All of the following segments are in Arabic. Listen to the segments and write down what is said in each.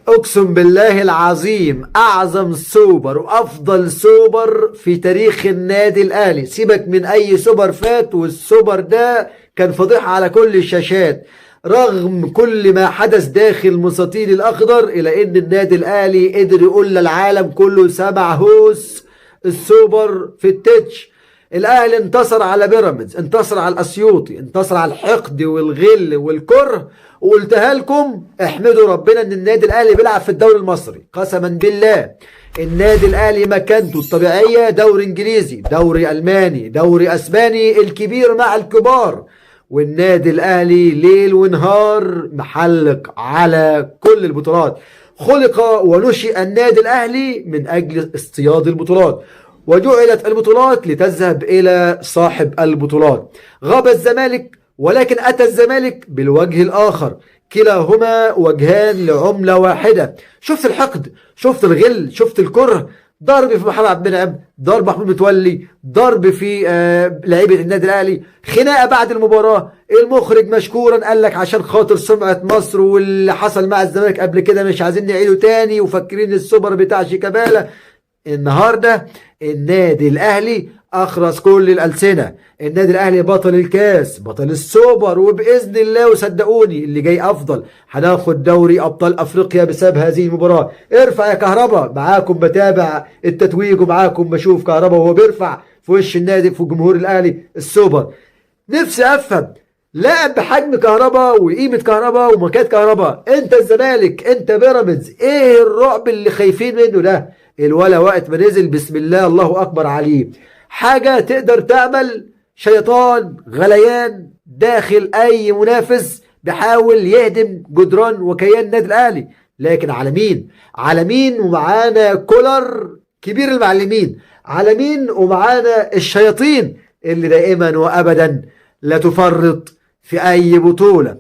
اقسم بالله العظيم اعظم سوبر وافضل سوبر في تاريخ النادي الاهلي. سيبك من اي سوبر فات، والسوبر ده كان فضيحة على كل الشاشات رغم كل ما حدث داخل مستطيل الاخضر، الى ان النادي الاهلي قدر يقول للعالم كله سبع هوس السوبر في التتش. الاهلي انتصر على بيراميدز، انتصر على الاسيوطي، انتصر على الحقد والغل والكره. وقلتها لكم احمدوا ربنا ان النادي الاهلي بيلعب في الدوري المصري. قسما بالله النادي الاهلي مكانته الطبيعيه دوري انجليزي، دوري الماني، دوري اسباني، الكبير مع الكبار. والنادي الاهلي ليل ونهار محلق على كل البطولات. خلق ونشئ النادي الاهلي من اجل اصطياد البطولات، وجعلت البطولات لتذهب إلى صاحب البطولات. غاب الزمالك ولكن أتى الزمالك بالوجه الآخر، كلاهما وجهان لعملة واحدة. شفت الحقد، شفت الغل، شفت الكره. ضرب في محمد عبد المنعم، ضرب محمود متولي، ضرب في لعيبة النادي الأهلي، خناقة بعد المباراة. المخرج مشكورا قال لك عشان خاطر سمعة مصر واللي حصل مع الزمالك قبل كده مش عايزين نعيده تاني، وفاكرين السوبر بتاع شيكابالا. النهارده النادي الاهلي اخرس كل الالسنه. النادي الاهلي بطل الكاس، بطل السوبر، وباذن الله وصدقوني اللي جاي افضل. هناخد دوري ابطال افريقيا بسبب هذه المباراه. ارفع يا كهربا، معاكم بتابع التتويج ومعاكم بشوف كهربا وهو بيرفع في وش النادي في جمهور الاهلي السوبر. نفسي افهم لاعب بحجم كهربا وقيمه كهربا ومكانه كهربا، انت الزمالك، انت بيراميدز، ايه الرعب اللي خايفين منه ده؟ الولا وقت ما نزل بسم الله الله اكبر عليه. حاجة تقدر تعمل شيطان غليان داخل اي منافس بيحاول يهدم جدران وكيان النادي الاهلي. لكن على مين؟ على مين ومعانا كولر كبير المعلمين؟ على مين ومعانا الشياطين اللي دائما وابدا لا تفرط في اي بطولة؟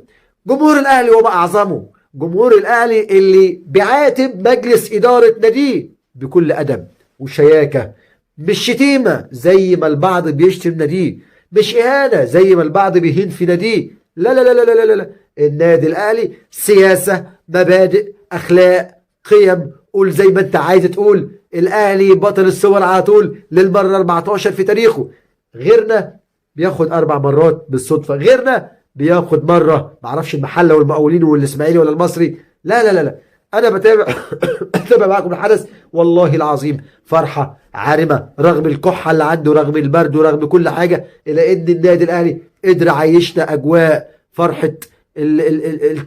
جمهور الاهلي وما اعظمه، جمهور الاهلي اللي بيعاتب مجلس ادارة ناديه بكل أدب وشياكة، مش شتيمة زي ما البعض بيشتم ناديه، مش إهانة زي ما البعض بيهين في ناديه. لا لا لا لا لا لا لا. النادي الأهلي سياسة، مبادئ، أخلاق، قيم. قول زي ما أنت عايز تقول. الأهلي بطل الصور على طول للمرة 14 في تاريخه. غيرنا بياخد 4 مرات بالصدفة، غيرنا بياخد مرة معرفش المحلة والمقاولين والإسماعيلي ولا المصري. لا لا لا لا. انا بتابع معكم الحدث. والله العظيم فرحه عارمه رغم الكحه اللي عنده، رغم البرد، ورغم كل حاجه، الى ان النادي الاهلي قدر عيشنا اجواء فرحه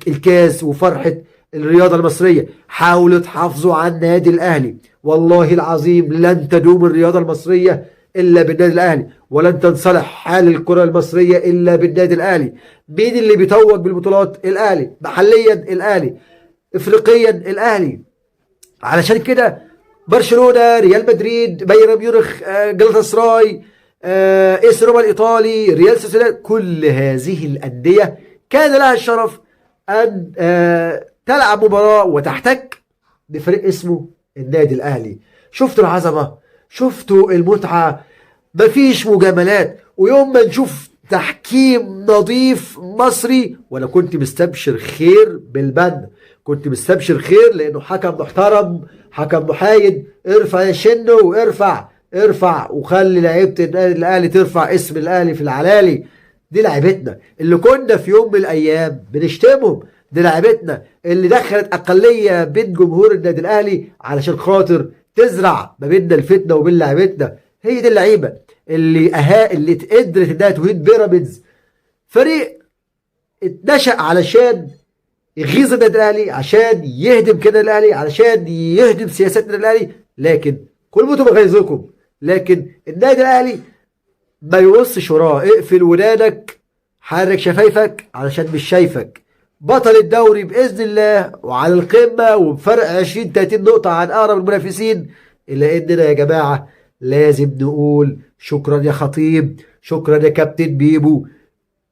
الكاس وفرحه الرياضه المصريه. حاولوا تحافظوا على النادي الاهلي، والله العظيم لن تدوم الرياضه المصريه الا بالنادي الاهلي، ولن تنصلح حال الكره المصريه الا بالنادي الاهلي. مين اللي بيتوج بالبطولات؟ الاهلي. محليا الاهلي، افريقيا الاهلي. علشان كده برشلونه، ريال مدريد، بايرن ميونخ، جلاتا سراي، اس روما الايطالي، ريال سوسيداد، كل هذه الانديه كان لها الشرف ان تلعب مباراه وتحتك بفريق اسمه النادي الاهلي. شفتوا العظمه، شفتوا المتعه، مفيش مجاملات. ويوم ما نشوف تحكيم نظيف مصري، وانا كنت مستبشر خير بالبند، كنت مستبشر خير لانه حكم محترم، حكم محايد. ارفع يا شنو، وارفع ارفع وخلي لعيبه النادي الاهلي ترفع اسم الاهلي في العلالي. دي لعيبتنا اللي كنا في يوم من الايام بنشتمهم، دي لعيبتنا اللي دخلت اقليه بين جمهور النادي الاهلي علشان خاطر تزرع ما بيننا الفتنه وبين لعيبتنا. هي دي اللعيبه اللي قدرت انها تهين بيراميدز، فريق اتنشأ علشان يغيظ النادي الاهلي، عشان يهدم كده الاهلي، علشان يهدم سياسات النادي الاهلي. لكن كل موتوا بغيظكم. لكن النادي الاهلي ما يوصش وراه. اقفل ودانك، حرك شفايفك علشان مش شايفك. بطل الدوري باذن الله وعلى القمه وبفرق 20 30 نقطه عن اقرب المنافسين. الا اننا يا جماعه لازم نقول شكرا يا خطيب، شكرا يا كابتن بيبو.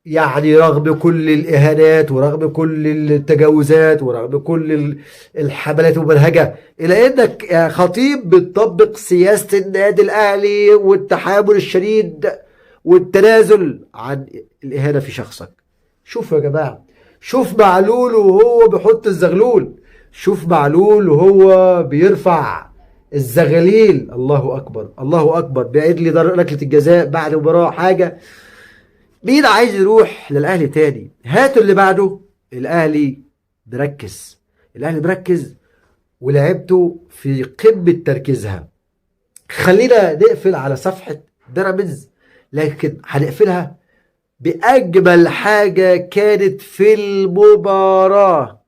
يعني رغم كل الإهانات ورغم كل التجاوزات ورغم كل الحملات الممنهجة، إلى أنك يا خطيب بتطبق سياسة النادي الأهلي والتحامل الشديد والتنازل عن الإهانة في شخصك. شوف يا جماعة، شوف معلول وهو بيحط الزغلول، شوف معلول وهو بيرفع الزغاليل، الله اكبر الله اكبر، بيعيد لي ركله الجزاء بعد مباراه حاجه. مين عايز يروح للاهلي تاني؟ هاتوا اللي بعده. الاهلي مركز، الاهلي مركز ولعبته في قمه تركيزها. خلينا نقفل على صفحه بيراميدز، لكن هنقفلها باجمل حاجه كانت في المباراه: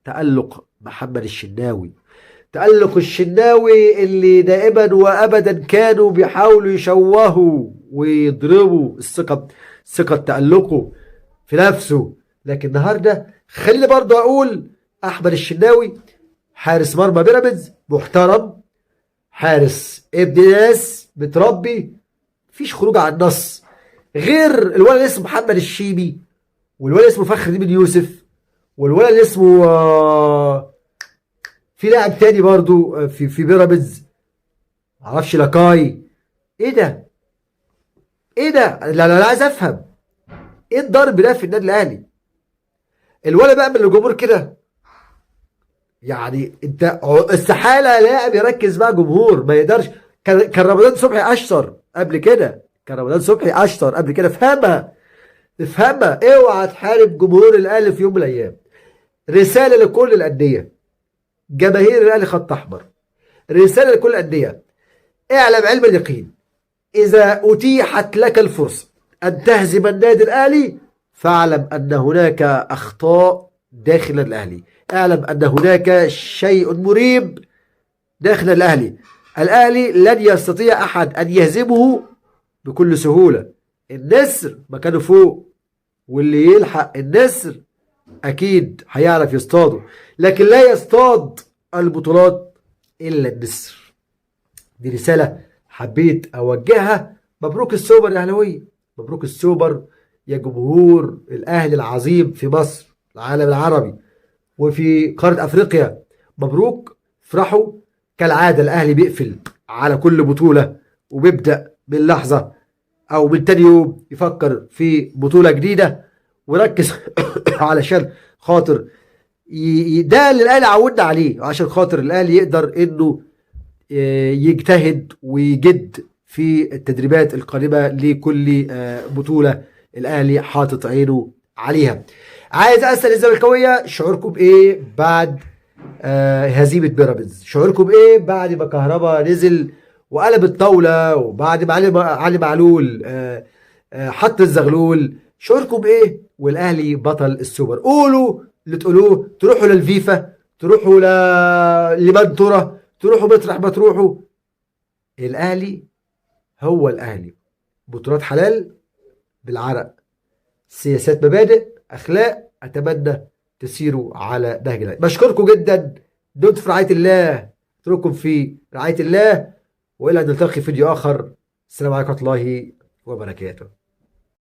تألق محمد الشناوي. تألق الشناوي اللي دائما وابدا كانوا بيحاولوا يشوهوا ويضربوا ثقة تألقه في نفسه. لكن النهارده خلي برضه اقول احمد الشناوي حارس مرمى بيراميدز محترم، حارس ابن ناس متربي، مفيش خروج عن النص. غير الولد اللي اسمه محمد الشيبي، والولد اسمه فخر بن يوسف، والولد اللي اسمه في لاعب تاني برضو في بيراميدز معرفش، لاكاي. ايه ده؟ ايه ده؟ لا عايز افهم ايه الضرب ده في النادي الاهلي؟ الولد بقى من الجمهور كده، يعني انت استحاله لاعب يركز مع جمهور، ما يقدرش. كان رمضان صبحي اشطر قبل كده، كان رمضان صبحي اشطر قبل كده. افهمها افهمها، اوعى تحارب جمهور الاهلي في يوم من الايام. رساله لكل الانديه، جماهير الاهلي خط احمر، رساله لكل الانديه: اعلم علم اليقين، اذا اتيحت لك الفرصه ان تهزم النادي الاهلي فاعلم ان هناك اخطاء داخل الاهلي، اعلم ان هناك شيء مريب داخل الاهلي. الاهلي لن يستطيع احد ان يهزمه بكل سهوله. النسر مكانه فوق، واللي يلحق النسر اكيد هيعرف يصطاده، لكن لا يصطاد البطولات الا النسر. دي رساله حبيت اوجهها. مبروك السوبر يا اهلاويه، مبروك السوبر يا جمهور الاهلي العظيم في مصر، العالم العربي، وفي قاره افريقيا. مبروك، افرحوا. كالعاده الاهلي بيقفل على كل بطوله وبيبدا من لحظه او من تاني يوم يفكر في بطوله جديده وركز علشان خاطر ده اللي الاهلي عودنا عليه، عشان خاطر الاهلي يقدر انه يجتهد ويجد في التدريبات القادمه لكل بطوله الاهلي حاطط عينه عليها. عايز اسال الزملكاويه شعوركم ايه بعد هزيمه بيراميدز؟ شعوركم ايه بعد ما كهربا نزل وقلب الطاوله، وبعد ما علي معلول حط الزغلول؟ شعوركم ايه والاهلي بطل السوبر؟ قولوا اللي تقولوه، تروحوا للفيفا، تروحوا لمن ترى، تروحوا مطرح ما تروحوا. الاهلي هو الاهلي، بطولات حلال بالعرق، سياسات، مبادئ، اخلاق. اتمنى تسيروا على نهج الله. بشكركم جدا، دمتم في رعايه الله، اترككم في رعايه الله، والى ان نلتقي في فيديو اخر. السلام عليكم ورحمه الله وبركاته.